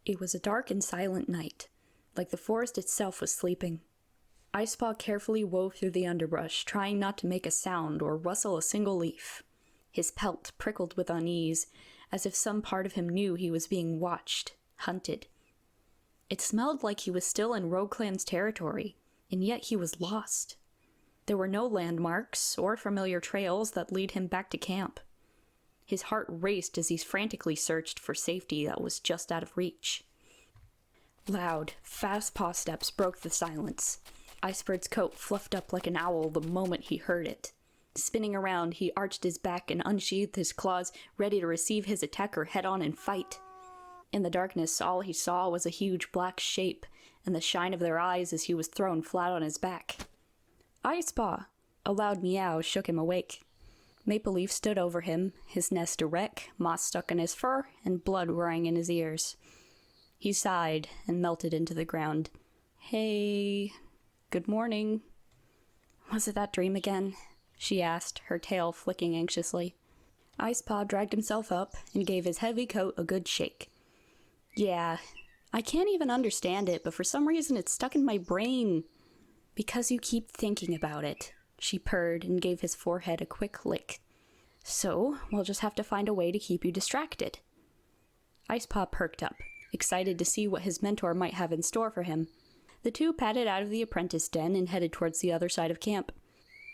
It was a dark and silent night, like the forest itself was sleeping. Icepaw carefully wove through the underbrush, trying not to make a sound or rustle a single leaf. His pelt prickled with unease, as if some part of him knew he was being watched, hunted. It smelled like he was still in RogueClan's territory, and yet he was lost. There were no landmarks or familiar trails that lead him back to camp. His heart raced as he frantically searched for safety that was just out of reach. Loud, fast paw steps broke the silence. Icebird's coat fluffed up like an owl the moment he heard it. Spinning around, he arched his back and unsheathed his claws, ready to receive his attacker head-on and fight. In the darkness, all he saw was a huge black shape, and the shine of their eyes as he was thrown flat on his back. "Icepaw!" A loud meow shook him awake. Mapleleaf stood over him, his nest a wreck, moss stuck in his fur, and blood roaring in his ears. He sighed and melted into the ground. "Hey, good morning." "Was it that dream again?" she asked, her tail flicking anxiously. Icepaw dragged himself up and gave his heavy coat a good shake. "Yeah, I can't even understand it, but for some reason it's stuck in my brain." "Because you keep thinking about it," she purred and gave his forehead a quick lick. "So, we'll just have to find a way to keep you distracted." Icepaw perked up, excited to see what his mentor might have in store for him. The two padded out of the apprentice den and headed towards the other side of camp.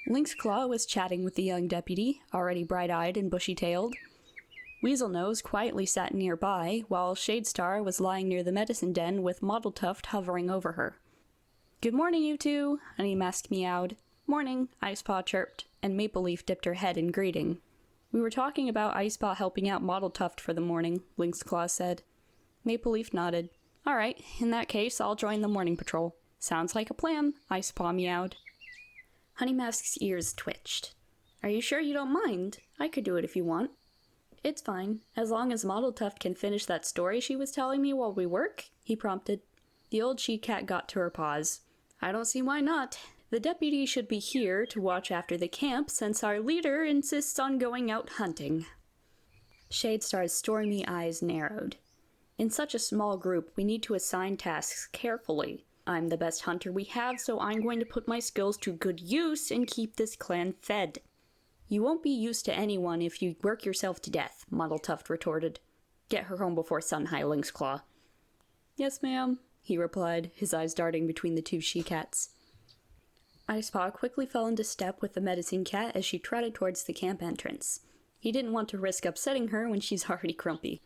Lynxclaw was chatting with the young deputy, already bright-eyed and bushy-tailed. Weaselnose quietly sat nearby, while Shadestar was lying near the medicine den with Mottletuft hovering over her. "Good morning, you two," Honeymask meowed. "Morning," Icepaw chirped, and Mapleleaf dipped her head in greeting. "We were talking about Icepaw helping out Mottletuft for the morning," Lynxclaw said. Mapleleaf nodded. "All right, in that case, I'll join the morning patrol." "Sounds like a plan," Icepaw meowed. Honeymask's ears twitched. "Are you sure you don't mind? I could do it if you want." "It's fine, as long as Mottletuft can finish that story she was telling me while we work," he prompted. The old she-cat got to her paws. "I don't see why not. The deputy should be here to watch after the camp since our leader insists on going out hunting." Shadestar's stormy eyes narrowed. "In such a small group, we need to assign tasks carefully. I'm the best hunter we have, so I'm going to put my skills to good use and keep this clan fed." "You won't be used to anyone if you work yourself to death," Mottletuft retorted. "Get her home before sun-high, Lynxclaw." "Yes, ma'am," he replied, his eyes darting between the two she-cats. Icepaw quickly fell into step with the medicine cat as she trotted towards the camp entrance. He didn't want to risk upsetting her when she's already grumpy.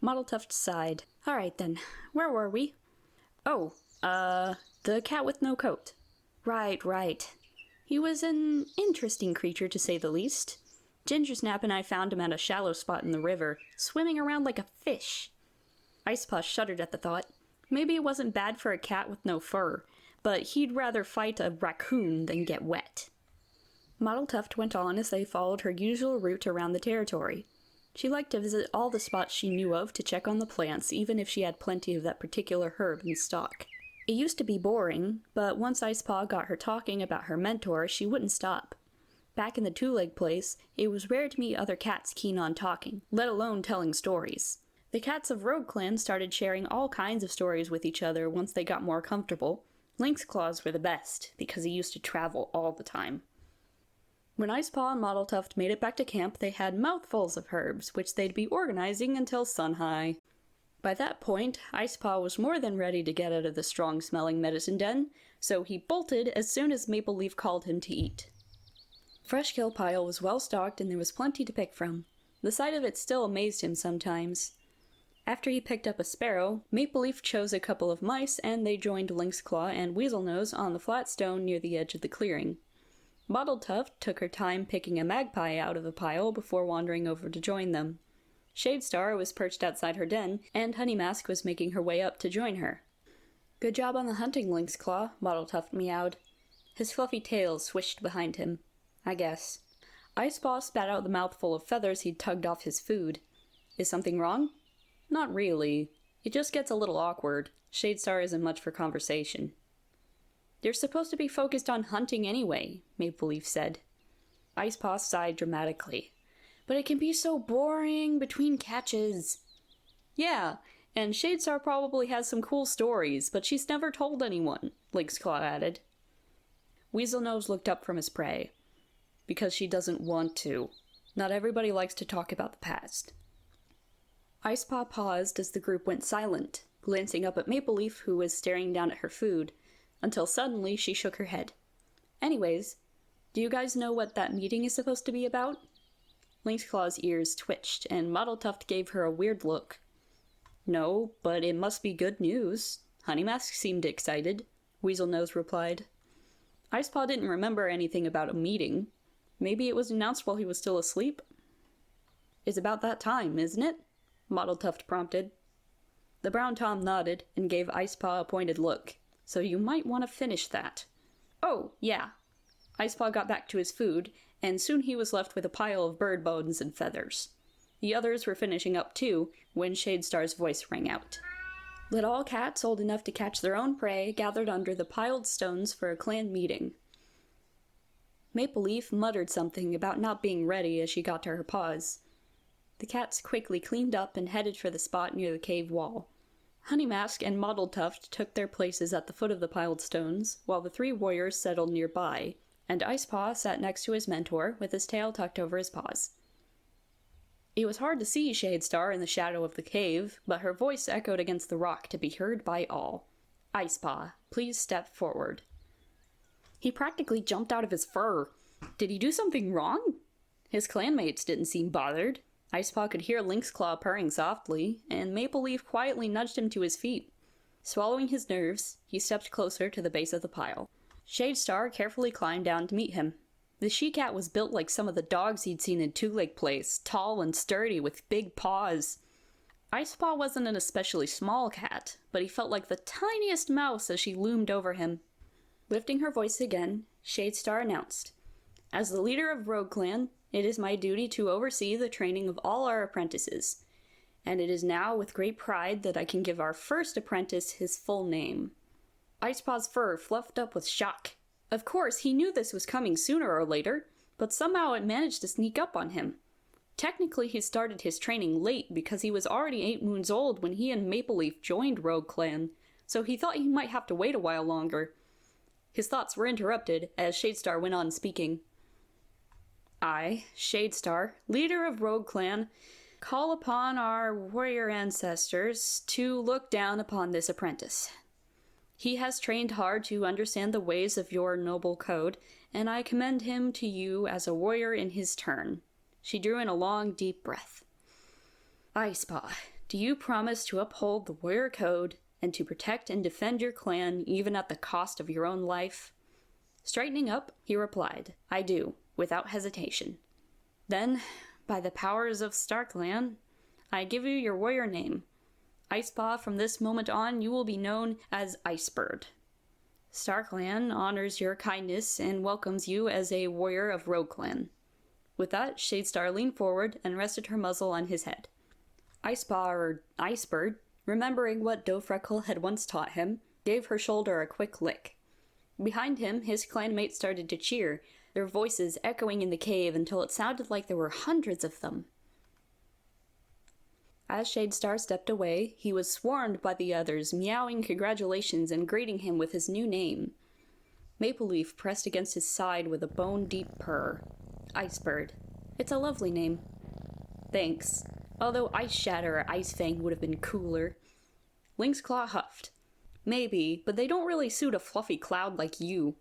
Mottletuft sighed. "All right then, where were we?" "Oh, the cat with no coat." Right. He was an interesting creature, to say the least. Gingersnap and I found him at a shallow spot in the river, swimming around like a fish." Icepaw shuddered at the thought. Maybe it wasn't bad for a cat with no fur, but he'd rather fight a raccoon than get wet. Mottletuft went on as they followed her usual route around the territory. She liked to visit all the spots she knew of to check on the plants, even if she had plenty of that particular herb in stock. It used to be boring, but once Icepaw got her talking about her mentor, she wouldn't stop. Back in the two-leg place, it was rare to meet other cats keen on talking, let alone telling stories. The cats of RogueClan started sharing all kinds of stories with each other once they got more comfortable. Lynxclaws were the best, because he used to travel all the time. When Icepaw and Mottletuft made it back to camp, they had mouthfuls of herbs, which they'd be organizing until sun-high. By that point, Icepaw was more than ready to get out of the strong-smelling medicine den, so he bolted as soon as Mapleleaf called him to eat. Fresh kill pile was well stocked and there was plenty to pick from. The sight of it still amazed him sometimes. After he picked up a sparrow, Mapleleaf chose a couple of mice and they joined Lynxclaw and Weaselnose on the flat stone near the edge of the clearing. Mottletuft took her time picking a magpie out of the pile before wandering over to join them. Shadestar was perched outside her den, and Honeymask was making her way up to join her. "Good job on the hunting, Lynxclaw," Mottletuft meowed. His fluffy tail swished behind him. "I guess." Icepaw spat out the mouthful of feathers he'd tugged off his food. "Is something wrong?" "Not really. It just gets a little awkward. Shadestar isn't much for conversation." "They're supposed to be focused on hunting anyway," Mapleleaf said. Icepaw sighed dramatically. "But it can be so boring between catches." "Yeah, And Shadestar probably has some cool stories, but she's never told anyone, Lynxclaw added. Weaselnose looked up from his prey. Because she doesn't want to. Not everybody likes to talk about the past. Icepaw paused as the group went silent, glancing up at Mapleleaf, who was staring down at her food, until suddenly she shook her head. Anyways, do you guys know what that meeting is supposed to be about? Lynxclaw's ears twitched, and Mottletuft gave her a weird look. No, but it must be good news. Honeymask seemed excited, Weaselnose replied. Icepaw didn't remember anything about a meeting. Maybe it was announced while he was still asleep? It's about that time, isn't it? Mottletuft prompted. The Brown Tom nodded and gave Icepaw a pointed look, so you might want to finish that. Oh, yeah. Icepaw got back to his food, and soon he was left with a pile of bird bones and feathers. The others were finishing up too, when Shadestar's voice rang out. Let all cats old enough to catch their own prey gathered under the piled stones for a clan meeting. Mapleleaf muttered something about not being ready as she got to her paws. The cats quickly cleaned up and headed for the spot near the cave wall. Honeymask and Mottletuft took their places at the foot of the piled stones, while the three warriors settled nearby, and Icepaw sat next to his mentor with his tail tucked over his paws. It was hard to see Shadestar in the shadow of the cave, but her voice echoed against the rock to be heard by all. Icepaw, please step forward. He practically jumped out of his fur. Did he do something wrong? His clanmates didn't seem bothered. Icepaw could hear Lynxclaw purring softly, and Mapleleaf quietly nudged him to his feet. Swallowing his nerves, he stepped closer to the base of the pile. Shadestar carefully climbed down to meet him. The she-cat was built like some of the dogs he'd seen in Two Lake Place, tall and sturdy with big paws. Icepaw wasn't an especially small cat, but he felt like the tiniest mouse as she loomed over him. Lifting her voice again, Shadestar announced, As the leader of RogueClan, it is my duty to oversee the training of all our apprentices, and it is now with great pride that I can give our first apprentice his full name. Icepaw's fur fluffed up with shock. Of course, he knew this was coming sooner or later, but somehow it managed to sneak up on him. Technically, he started his training late because he was already 8 moons old when he and Mapleleaf joined RogueClan, so he thought he might have to wait a while longer. His thoughts were interrupted as Shadestar went on speaking. I, Shadestar, leader of RogueClan, call upon our warrior ancestors to look down upon this apprentice. He has trained hard to understand the ways of your noble code, and I commend him to you as a warrior in his turn. She drew in a long, deep breath. Icepaw, do you promise to uphold the warrior code and to protect and defend your clan even at the cost of your own life? Straightening up, he replied, I do, without hesitation. Then, by the powers of StarClan, I give you your warrior name. Icepaw, from this moment on, you will be known as Icebird. StarClan honors your kindness and welcomes you as a warrior of RogueClan. With that, Shadestar leaned forward and rested her muzzle on his head. Icepaw, or Icebird, remembering what Dofreckle had once taught him, gave her shoulder a quick lick. Behind him, his clanmates started to cheer, their voices echoing in the cave until it sounded like there were hundreds of them. As Shadestar stepped away, he was swarmed by the others, meowing congratulations and greeting him with his new name. Mapleleaf pressed against his side with a bone-deep purr. Icebird. It's a lovely name. Thanks. Although Ice Shatter or Ice Fang would have been cooler. Lynxclaw huffed. Maybe, but they don't really suit a fluffy cloud like you.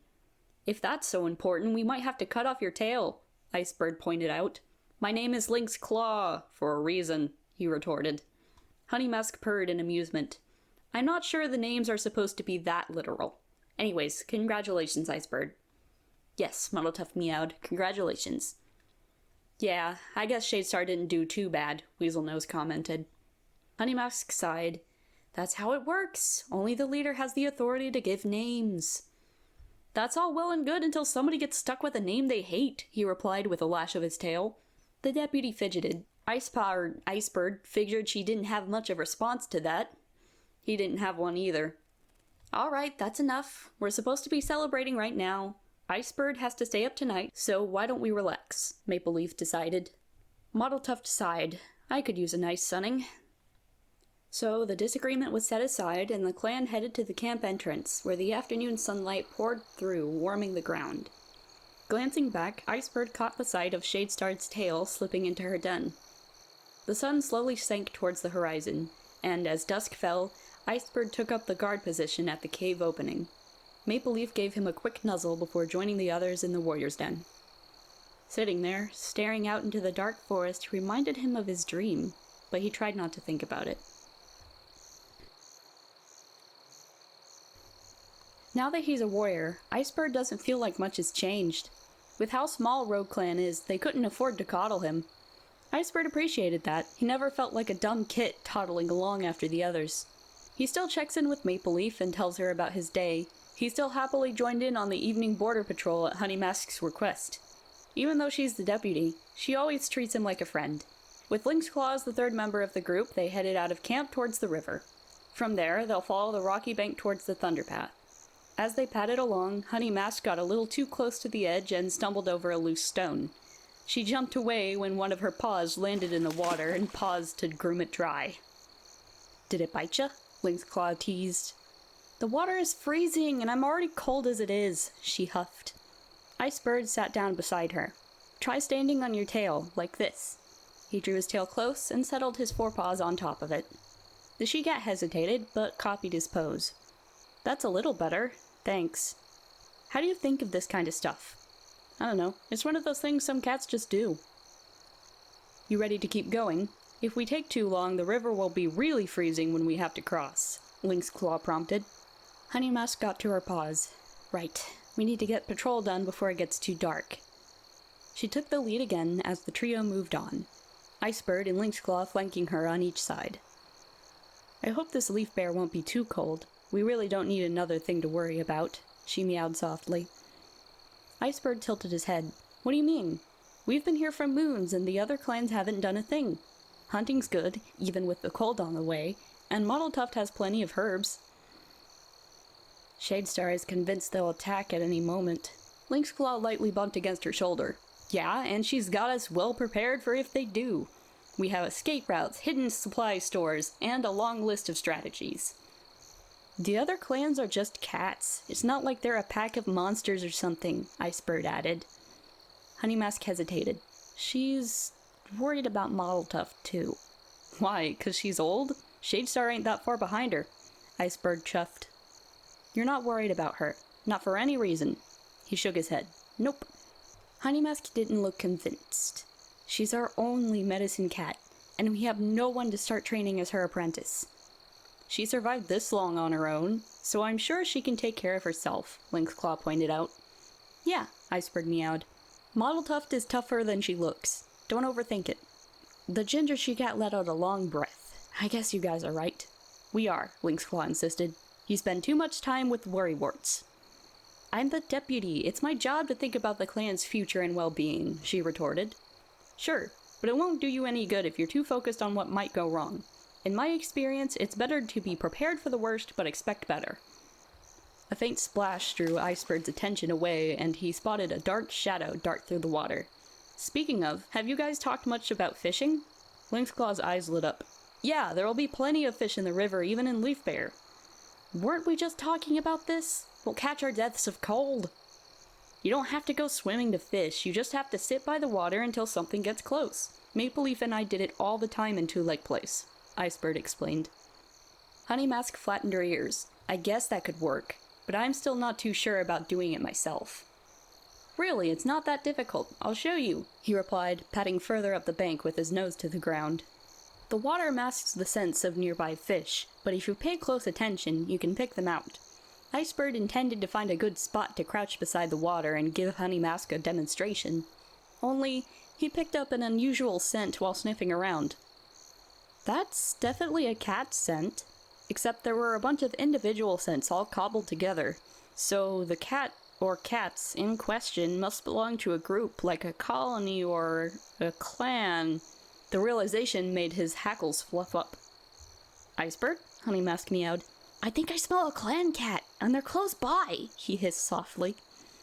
If that's so important, we might have to cut off your tail, Icebird pointed out. My name is Lynxclaw, for a reason, he retorted. Honeymask purred in amusement. I'm not sure the names are supposed to be that literal. Anyways, congratulations, Icebird. Yes, Mottletuft meowed. Congratulations. Yeah, I guess Shadestar didn't do too bad, Weaselnose commented. Honeymask sighed. That's how it works. Only the leader has the authority to give names. That's all well and good until somebody gets stuck with a name they hate, he replied with a lash of his tail. The deputy fidgeted. Icepaw or Icebird figured she didn't have much of a response to that. He didn't have one either. All right, that's enough. We're supposed to be celebrating right now. Icebird has to stay up tonight, so why don't we relax? Mapleleaf decided. Mottletuft sighed. I could use a nice sunning. So the disagreement was set aside, and the clan headed to the camp entrance, where the afternoon sunlight poured through, warming the ground. Glancing back, Icebird caught the sight of Shadestar's tail slipping into her den. The sun slowly sank towards the horizon, and as dusk fell, Icebird took up the guard position at the cave opening. Mapleleaf gave him a quick nuzzle before joining the others in the warrior's den. Sitting there, staring out into the dark forest, reminded him of his dream, but he tried not to think about it. Now that he's a warrior, Icebird doesn't feel like much has changed. With how small RogueClan is, they couldn't afford to coddle him. Icebird appreciated that. He never felt like a dumb kid toddling along after the others. He still checks in with Mapleleaf and tells her about his day. He still happily joined in on the evening border patrol at Honeymask's request. Even though she's the deputy, she always treats him like a friend. With Lynxclaw as the third member of the group, they headed out of camp towards the river. From there, they'll follow the rocky bank towards the Thunderpath. As they padded along, Honeymask got a little too close to the edge and stumbled over a loose stone. She jumped away when one of her paws landed in the water and paused to groom it dry. "Did it bite ya?" Lynxclaw teased. "The water is freezing, and I'm already cold as it is," she huffed. Icebird sat down beside her. "Try standing on your tail, like this." He drew his tail close and settled his forepaws on top of it. The she-cat hesitated, but copied his pose. "That's a little better. Thanks. How do you think of this kind of stuff?" "I don't know. It's one of those things some cats just do." "You ready to keep going? If we take too long, the river will be really freezing when we have to cross," Lynxclaw prompted. Honeymask got to her paws. "Right. We need to get patrol done before it gets too dark." She took the lead again as the trio moved on, Icebird and Lynxclaw flanking her on each side. "I hope this leaf bear won't be too cold. We really don't need another thing to worry about," she meowed softly. Icebird tilted his head. "What do you mean? We've been here for moons, and the other clans haven't done a thing. Hunting's good, even with the cold on the way, and Mottletuft has plenty of herbs." "Shadestar is convinced they'll attack at any moment." Lynxclaw lightly bumped against her shoulder. "Yeah, and she's got us well prepared for if they do. We have escape routes, hidden supply stores, and a long list of strategies." "The other clans are just cats. It's not like they're a pack of monsters or something," Icebird added. Honeymask hesitated. She's worried about Mottletuft, too. "Why, 'cause she's old? Shadestar ain't that far behind her," Icebird chuffed. "You're not worried about her. Not for any reason." He shook his head. "Nope." Honeymask didn't look convinced. "She's our only medicine cat, and we have no one to start training as her apprentice." "She survived this long on her own, so I'm sure she can take care of herself," Lynxclaw pointed out. "Yeah," Icebird meowed. "Mottletuft is tougher than she looks. Don't overthink it." The ginger she-cat let out a long breath. "I guess you guys are right." "We are," Lynxclaw insisted. "You spend too much time with worrywarts." "I'm the deputy. It's my job to think about the clan's future and well-being," she retorted. "Sure, but it won't do you any good if you're too focused on what might go wrong. In my experience, it's better to be prepared for the worst, but expect better." A faint splash drew Icebird's attention away, and he spotted a dark shadow dart through the water. "Speaking of, have you guys talked much about fishing?" Lynxclaw's eyes lit up. "Yeah, there'll be plenty of fish in the river, even in Leaf Bear." "Weren't we just talking about this? We'll catch our deaths of cold." "You don't have to go swimming to fish, you just have to sit by the water until something gets close. Mapleleaf and I did it all the time in Two Lake Place," Icebird explained. Honeymask flattened her ears. "I guess that could work, but I'm still not too sure about doing it myself." "Really, it's not that difficult. I'll show you," he replied, padding further up the bank with his nose to the ground. The water masks the scents of nearby fish, but if you pay close attention, you can pick them out. Icebird intended to find a good spot to crouch beside the water and give Honeymask a demonstration. Only, he picked up an unusual scent while sniffing around. "That's definitely a cat scent," except there were a bunch of individual scents all cobbled together. So the cat, or cats, in question must belong to a group, like a colony or a clan. The realization made his hackles fluff up. "Icebird?" Honeymask meowed. "I think I smell a clan cat, and they're close by," he hissed softly.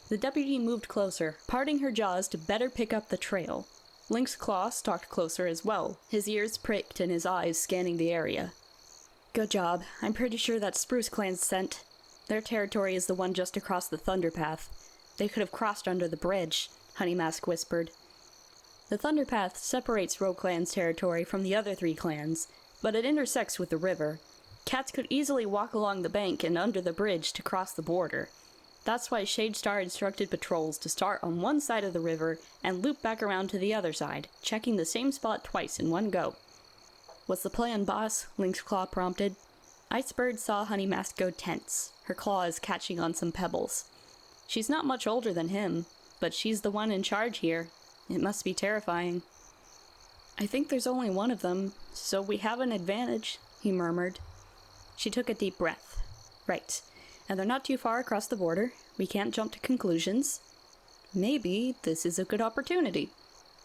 The deputy moved closer, parting her jaws to better pick up the trail. Lynxclaw stalked closer as well, his ears pricked and his eyes scanning the area. Good job. I'm pretty sure that's SpruceClan's scent. Their territory is the one just across the Thunderpath. They could have crossed under the bridge, Honeymask whispered. The Thunderpath separates RogueClan's territory from the other 3 clans, but it intersects with the river. Cats could easily walk along the bank and under the bridge to cross the border. That's why Shadestar instructed patrols to start on one side of the river and loop back around to the other side, checking the same spot twice in one go. What's the plan, boss? Lynxclaw prompted. Icebird saw Honeymask go tense, her claws catching on some pebbles. She's not much older than him, but she's the one in charge here. It must be terrifying. I think there's only one of them, so we have an advantage, he murmured. She took a deep breath. Right, and they're not too far across the border. We can't jump to conclusions. Maybe this is a good opportunity.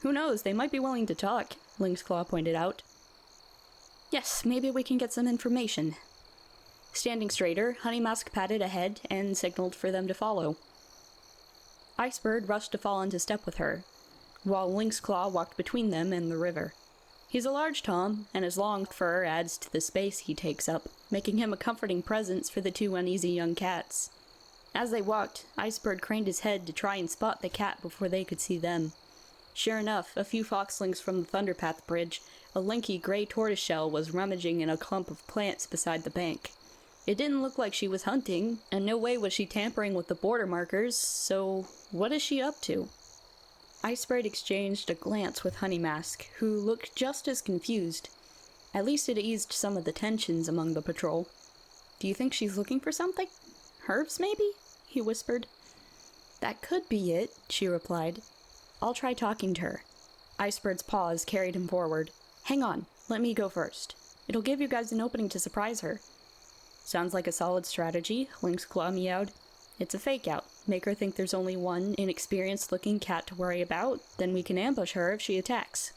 Who knows, they might be willing to talk, Lynxclaw pointed out. Yes, maybe we can get some information. Standing straighter, Honeymask patted ahead and signaled for them to follow. Icebird rushed to fall into step with her, while Lynxclaw walked between them and the river. He's a large tom, and his long fur adds to the space he takes up, making him a comforting presence for the 2 uneasy young cats. As they walked, Icebird craned his head to try and spot the cat before they could see them. Sure enough, a few foxlings from the Thunderpath bridge, a lanky gray tortoiseshell was rummaging in a clump of plants beside the bank. It didn't look like she was hunting, and no way was she tampering with the border markers, so what is she up to? Icebird exchanged a glance with Honeymask, who looked just as confused. At least it eased some of the tensions among the patrol. Do you think she's looking for something? Herbs, maybe? He whispered. That could be it, she replied. I'll try talking to her. Icebird's paws carried him forward. Hang on, let me go first. It'll give you guys an opening to surprise her. Sounds like a solid strategy, Lynxclaw meowed. It's a fake-out. Make her think there's only one inexperienced-looking cat to worry about, then we can ambush her if she attacks.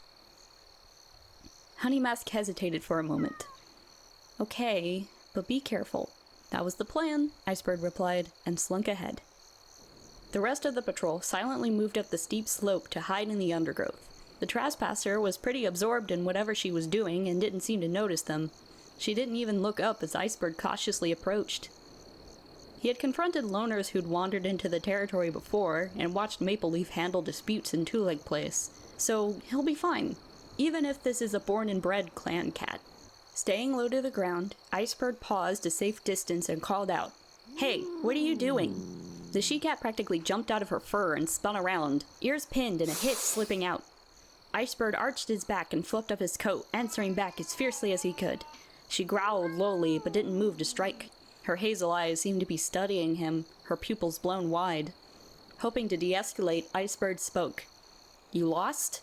Honeymask hesitated for a moment. Okay, but be careful. That was the plan, Icebird replied, and slunk ahead. The rest of the patrol silently moved up the steep slope to hide in the undergrowth. The trespasser was pretty absorbed in whatever she was doing and didn't seem to notice them. She didn't even look up as Icebird cautiously approached. He had confronted loners who'd wandered into the territory before and watched Mapleleaf handle disputes in Two-Leg Place, so he'll be fine, even if this is a born-and-bred clan cat. Staying low to the ground, Icebird paused a safe distance and called out, "Hey, what are you doing?" The she-cat practically jumped out of her fur and spun around, ears pinned and a hiss slipping out. Icebird arched his back and flipped up his coat, answering back as fiercely as he could. She growled lowly, but didn't move to strike. Her hazel eyes seemed to be studying him, her pupils blown wide. Hoping to de-escalate, Icebird spoke. "You lost?"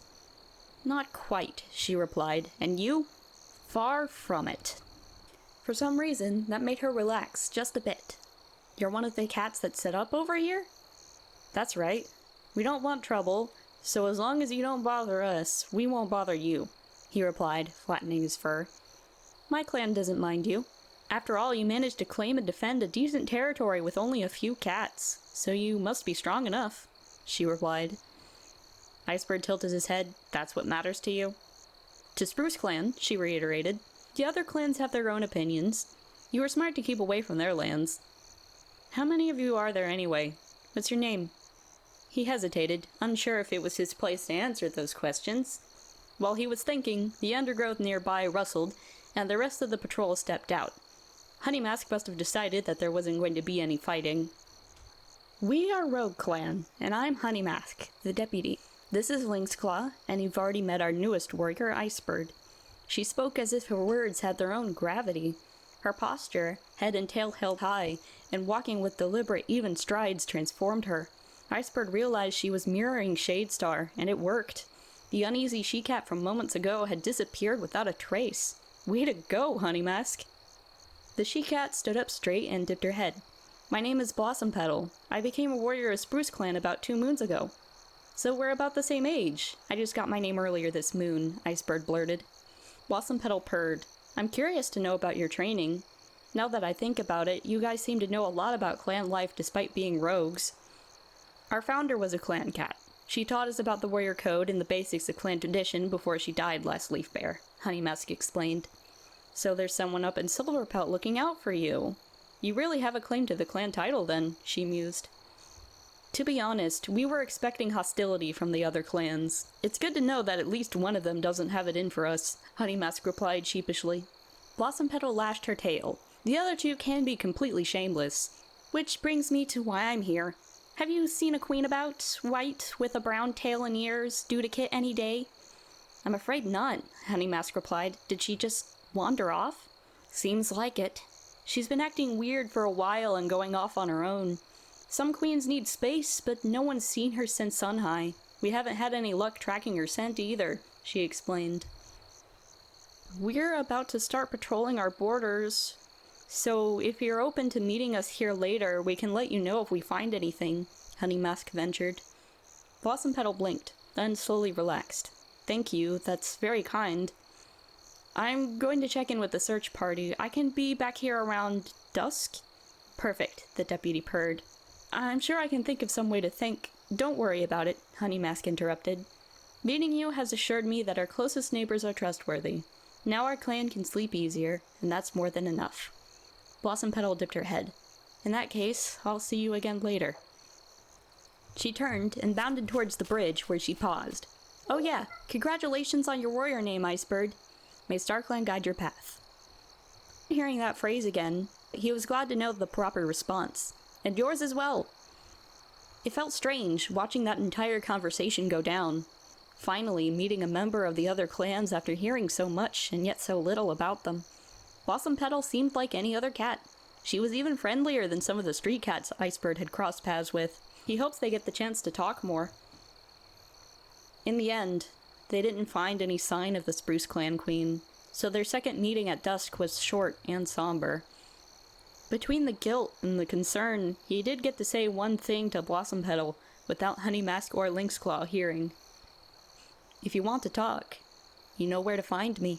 "Not quite," she replied. "And you?" "Far from it." For some reason, that made her relax just a bit. "You're one of the cats that set up over here?" "That's right. We don't want trouble, so as long as you don't bother us, we won't bother you," he replied, flattening his fur. "My clan doesn't mind you. After all, you managed to claim and defend a decent territory with only a few cats, so you must be strong enough," she replied. Icebird tilted his head. "That's what matters to you?" "To SpruceClan," she reiterated. "The other clans have their own opinions. You were smart to keep away from their lands." "How many of you are there anyway? What's your name?" He hesitated, unsure if it was his place to answer those questions. While he was thinking, the undergrowth nearby rustled, and the rest of the patrol stepped out. Honeymask must have decided that there wasn't going to be any fighting. "We are RogueClan, and I'm Honeymask, the deputy. This is Lynxclaw, and you've already met our newest warrior, Icebird." She spoke as if her words had their own gravity. Her posture, head and tail held high, and walking with deliberate, even strides transformed her. Icebird realized she was mirroring Shadestar, and it worked. The uneasy she-cat from moments ago had disappeared without a trace. Way to go, Honeymask! The she-cat stood up straight and dipped her head. "My name is Blossom Petal. I became a warrior of SpruceClan about 2 moons ago." "So we're about the same age. I just got my name earlier this moon," Icebird blurted. Blossom Petal purred. "I'm curious to know about your training. Now that I think about it, you guys seem to know a lot about clan life despite being rogues." "Our founder was a clan cat. She taught us about the warrior code and the basics of clan tradition before she died last Leaf Bear," Honeymask explained. So there's someone up in Silverpelt looking out for you. You really have a claim to the clan title then, she mused. To be honest, we were expecting hostility from the other clans. It's good to know that at least one of them doesn't have it in for us, Honeymask replied sheepishly. Blossom Petal lashed her tail. The other two can be completely shameless. Which brings me to why I'm here. Have you seen a queen about, white, with a brown tail and ears, due to kit any day? I'm afraid not, Honeymask replied. Did she just wander off? Seems like it. She's been acting weird for a while and going off on her own. Some queens need space, but no one's seen her since Sunhigh. We haven't had any luck tracking her scent either, she explained. We're about to start patrolling our borders, so if you're open to meeting us here later, we can let you know if we find anything, Honeymask ventured. Blossom Petal blinked, then slowly relaxed. Thank you, that's very kind. I'm going to check in with the search party. I can be back here around dusk? Perfect, the deputy purred. I'm sure I can think of some way to thank... Don't worry about it, Honeymask interrupted. Meeting you has assured me that our closest neighbors are trustworthy. Now our clan can sleep easier, and that's more than enough. Blossom Petal dipped her head. In that case, I'll see you again later. She turned and bounded towards the bridge, where she paused. Oh yeah, congratulations on your warrior name, Icebird. May StarClan guide your path. Hearing that phrase again, he was glad to know the proper response. And yours as well. It felt strange, watching that entire conversation go down. Finally, meeting a member of the other clans after hearing so much and yet so little about them. Blossom Petal seemed like any other cat. She was even friendlier than some of the street cats Icebird had crossed paths with. He hopes they get the chance to talk more. In the end, they didn't find any sign of the SpruceClan queen, so their second meeting at dusk was short and somber. Between the guilt and the concern, he did get to say one thing to Blossom Petal without Honeymask or Lynxclaw hearing. If you want to talk, you know where to find me.